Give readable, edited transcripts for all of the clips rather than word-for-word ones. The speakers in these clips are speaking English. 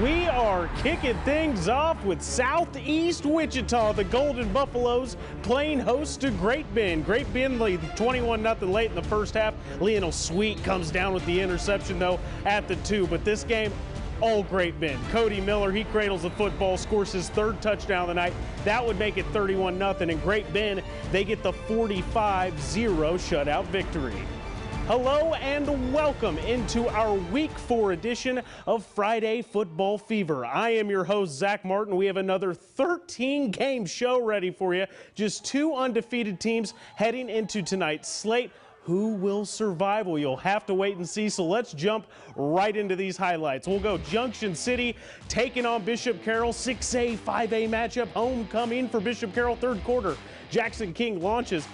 We are kicking things off with Southeast Wichita. The Golden Buffaloes playing host to Great Bend. Great Bend lead 21-0 late in the first half. Lionel Sweet comes down with the interception, though, at the 2. But this game, all Great Bend. Cody Miller, he cradles the football, scores his 3rd touchdown of the night. That would make it 31-0. And Great Bend, they get the 45-0 shutout victory. Hello and welcome into our Week 4 edition of Friday Football Fever. I am your host, Zach Martin. We have another 13-game show ready for you. Just 2 undefeated teams heading into tonight's slate. Who will survive? Well, you'll have to wait and see, so let's jump right into these highlights. We'll go Junction City taking on Bishop Carroll, 6A, 5A matchup, homecoming for Bishop Carroll, 3rd quarter. Jackson King launches,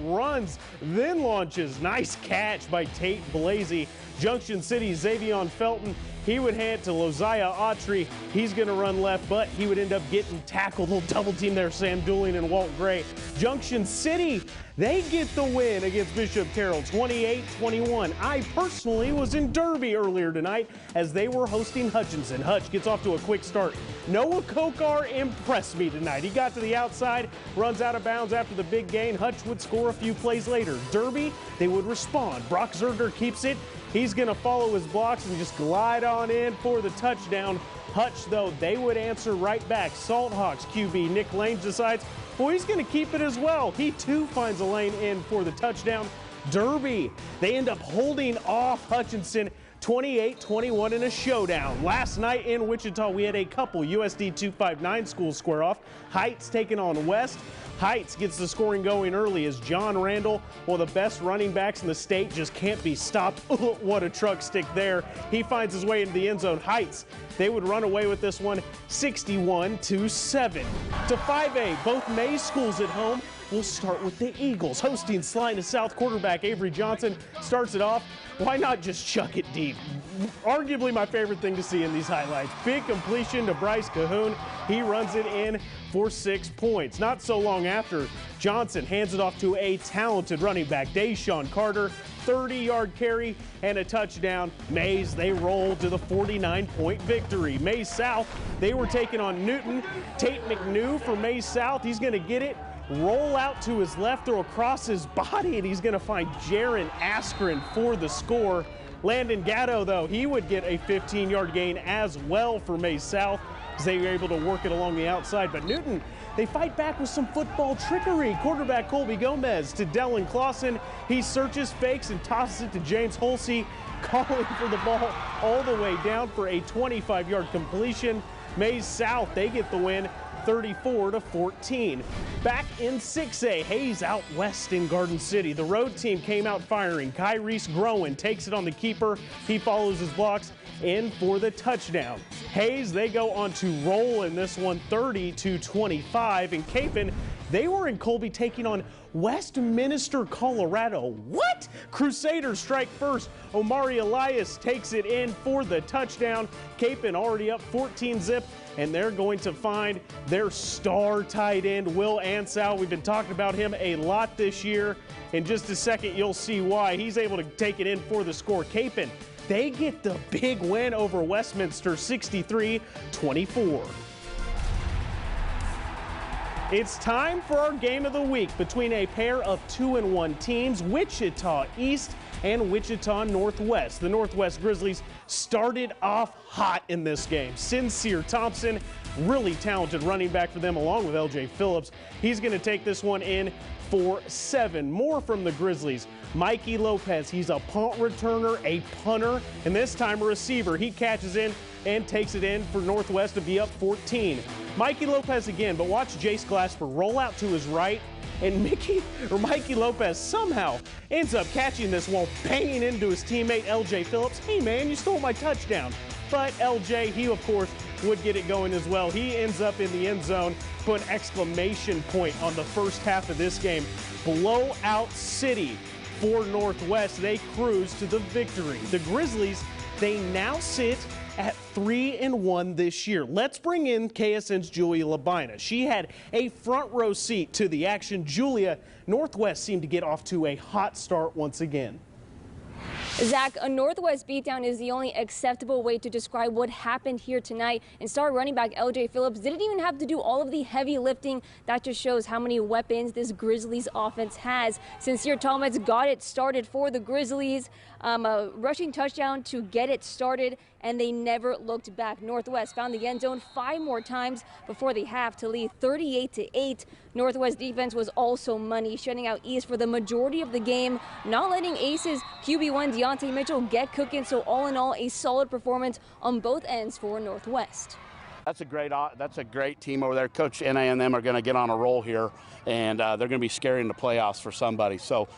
runs, then launches. Nice catch by Tate Blasey. Junction City, Xavion Felton, he would hand to Loziah Autry. He's going to run left, but he would end up getting tackled. Little double team there, Sam Dooling and Walt Gray. Junction City, they get the win against Bishop Carroll, 28-21. I personally was in Derby earlier tonight as they were hosting Hutchinson. Hutch gets off to a quick start. Noah Kokar impressed me tonight. He got to the outside, runs out of bounds after the big gain. Hutch would score a few plays later. Derby, they would respond. Brock Zerger keeps it. He's going to follow his blocks and just glide on in for the touchdown. Hutch, though, they would answer right back. Salt Hawks QB Nick Lane decides, well, he's going to keep it as well. He, too, finds a lane in for the touchdown. Derby, they end up holding off Hutchinson 28-21 in a showdown. Last night in Wichita, we had a couple USD 259 schools square off. Heights taking on West. Heights gets the scoring going early as John Randall, one of the best running backs in the state, just can't be stopped. What a truck stick there. He finds his way into the end zone. Heights, they would run away with this one 61-7. To 5A, both May schools at home. We'll start with the Eagles. Hosting Salina South quarterback Avery Johnson starts it off. Why not just chuck it deep? Arguably my favorite thing to see in these highlights. Big completion to Bryce Cahoon. He runs it in for 6 points. Not so long after, Johnson hands it off to a talented running back, Deshaun Carter. 30-yard carry and a touchdown. Mays, they roll to the 49-point victory. Mays South, they were taking on Newton. Tate McNew for Mays South. He's going to get it. Roll out to his left, throw across his body, and he's going to find Jaron Askren for the score. Landon Gatto, though, he would get a 15-yard gain as well for Mays South as they were able to work it along the outside. But Newton, they fight back with some football trickery. Quarterback Colby Gomez to Dellin Clausen. He searches, fakes, and tosses it to James Holsey, calling for the ball all the way down for a 25-yard completion. Mays South, they get the win 34-14. Back in 6A, Hayes out west in Garden City. The road team came out firing. Kyreese Groen takes it on the keeper. He follows his blocks in for the touchdown. Hayes, they go on to roll in this one 30-25. And Capon, they were in Colby taking on Westminster, Colorado. What? Crusaders strike first. Omari Elias takes it in for the touchdown. Capon already up 14-zip, and they're going to find their star tight end, Will Ansau. We've been talking about him a lot this year. In just a second, you'll see why. He's able to take it in for the score. Capon, they get the big win over Westminster, 63-24. It's time for our game of the week between a pair of 2-1 teams, Wichita East and Wichita Northwest. The Northwest Grizzlies started off hot in this game. Sincere Thompson, really talented running back for them, along with LJ Phillips. He's going to take this one in for 7. More from the Grizzlies. Mikey Lopez, he's a punt returner, a punter, and this time a receiver. He catches in and takes it in for Northwest to be up 14. Mikey Lopez again, but watch Jace Glasper roll out to his right, and Mikey Lopez somehow ends up catching this while banging into his teammate LJ Phillips. Hey man, you stole my touchdown. But LJ, he of course would get it going as well. He ends up in the end zone, put an exclamation point on the first half of this game. Blowout city for Northwest. They cruise to the victory. The Grizzlies, they now sit at 3-1 this year. Let's bring in KSN's Julia Labina. She had a front row seat to the action. Julia, Northwest seemed to get off to a hot start once again. Zach, a Northwest beatdown is the only acceptable way to describe what happened here tonight. And star running back L.J. Phillips didn't even have to do all of the heavy lifting. That just shows how many weapons this Grizzlies offense has. Sincere Thomas got it started for the Grizzlies. A rushing touchdown to get it started, and they never looked back. Northwest found the end zone 5 more times before the half to lead 38-8. Northwest defense was also money, shutting out East for the majority of the game, not letting Aces QB1 Deontay Mitchell get cooking. So all in all, a solid performance on both ends for Northwest. That's a great team over there. Coach NA and them are going to get on a roll here, and they're going to be scary in the playoffs for somebody. So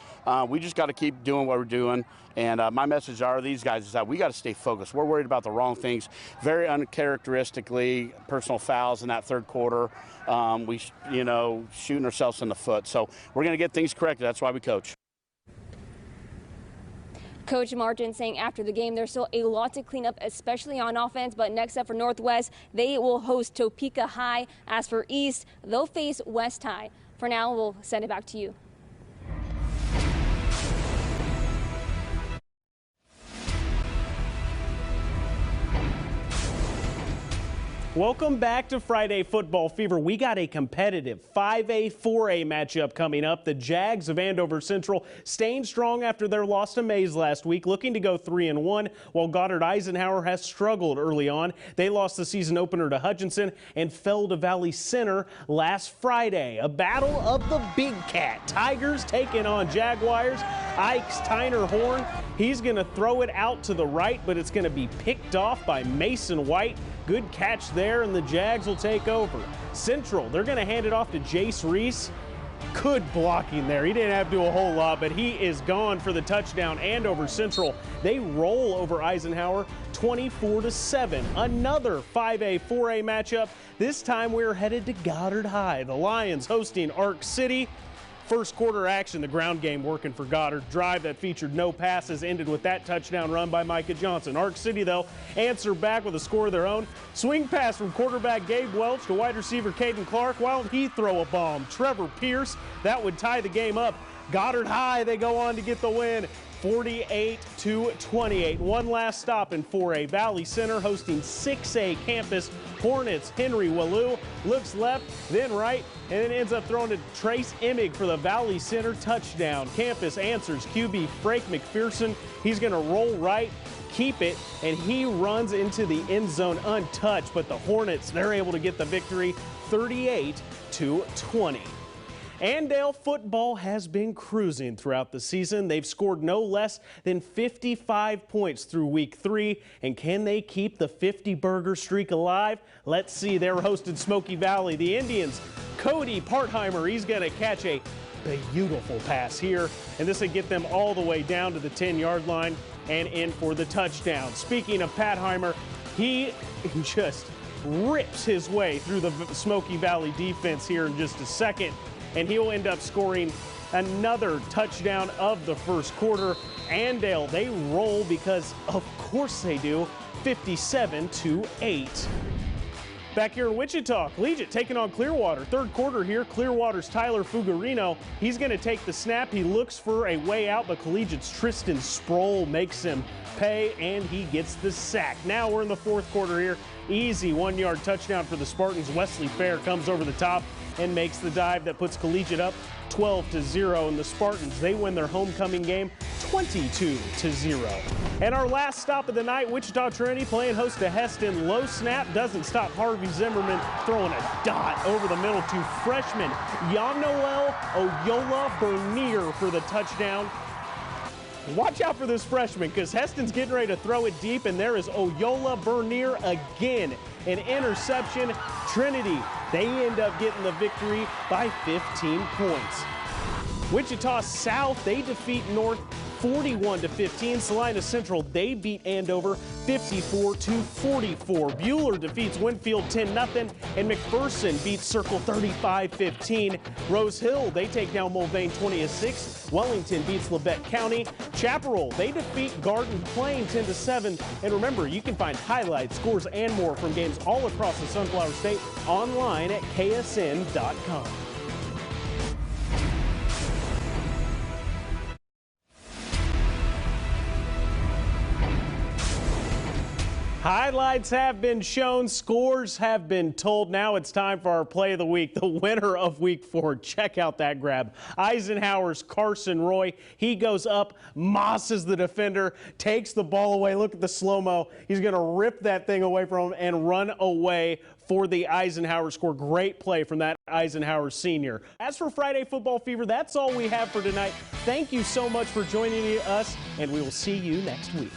we just got to keep doing what we're doing. And my message to these guys is that we got to stay focused. We're worried about the wrong things. Very uncharacteristically, personal fouls in that third quarter. Shooting ourselves in the foot. So we're going to get things corrected. That's why we coach. Coach Martin saying after the game there's still a lot to clean up, especially on offense. But next up for Northwest, they will host Topeka High. As for East, they'll face West High. For now, we'll send it back to you. Welcome back to Friday Football Fever. We got a competitive 5A, 4A matchup coming up. The Jags of Andover Central staying strong after their loss to Mays last week, looking to go 3-1, while Goddard Eisenhower has struggled early on. They lost the season opener to Hutchinson and fell to Valley Center last Friday. A battle of the Big Cat. Tigers taking on Jaguars. Ike's Tyner Horn, he's going to throw it out to the right, but it's going to be picked off by Mason White. Good catch there, and the Jags will take over. Central, they're going to hand it off to Jace Reese. Good blocking there. He didn't have to do a whole lot, but he is gone for the touchdown. Andover Central, they roll over Eisenhower 24-7. Another 5A, 4A matchup. This time we're headed to Goddard High. The Lions hosting Ark City. First quarter action, the ground game working for Goddard. Drive that featured no passes ended with that touchdown run by Micah Johnson. Ark City, though, answer back with a score of their own. Swing pass from quarterback Gabe Welch to wide receiver Caden Clark. Why don't he throw a bomb? Trevor Pierce, that would tie the game up. Goddard High, they go on to get the win. 48-28. One last stop in 4A. Valley Center hosting 6A campus. Hornets, Henry Wallou looks left, then right, and then ends up throwing to Trace Emig for the Valley Center touchdown. Campus answers QB Frank McPherson. He's going to roll right, keep it, and he runs into the end zone untouched. But the Hornets, they're able to get the victory 38-20. Andale football has been cruising throughout the season. They've scored no less than 55 points through week 3. And can they keep the 50-burger streak alive? Let's see. They're hosted Smoky Valley. The Indians, Cody Partheimer, he's going to catch a beautiful pass here. And this will get them all the way down to the 10-yard line and in for the touchdown. Speaking of Partheimer, he just rips his way through the Smoky Valley defense here in just a second. And he'll end up scoring another touchdown of the first quarter. Andale, they roll because of course they do, 57-8. Back here in Wichita, Collegiate taking on Clearwater. Third quarter here, Clearwater's Tyler Fugarino. He's going to take the snap. He looks for a way out, but Collegiate's Tristan Sproul makes him pay, and he gets the sack. Now we're in the fourth quarter here. Easy 1-yard touchdown for the Spartans. Wesley Fair comes over the top and makes the dive that puts Collegiate up 12-0. And the Spartans, they win their homecoming game 22-0. And our last stop of the night, Wichita Trinity playing host to Heston. Low snap doesn't stop Harvey Zimmerman throwing a dot over the middle to freshman Yamnoel Oyola Bernier for the touchdown. Watch out for this freshman because Heston's getting ready to throw it deep, and there is Oyola Bernier again. An interception. Trinity, they end up getting the victory by 15 points. Wichita South, they defeat North 41-15. Salina Central, they beat Andover 54-44. Buhler defeats Winfield 10-0, and McPherson beats Circle 35-15. Rose Hill, they take down Mulvane 20-6. Wellington beats Labette County. Chaparral, they defeat Garden Plain 10-7. And remember, you can find highlights, scores, and more from games all across the Sunflower State online at KSN.com. Highlights have been shown, scores have been told. Now it's time for our play of the week, the winner of week 4. Check out that grab. Eisenhower's Carson Roy. He goes up, mosses the defender, takes the ball away. Look at the slow-mo. He's going to rip that thing away from him and run away for the Eisenhower score. Great play from that Eisenhower senior. As for Friday Football Fever, that's all we have for tonight. Thank you so much for joining us, and we will see you next week.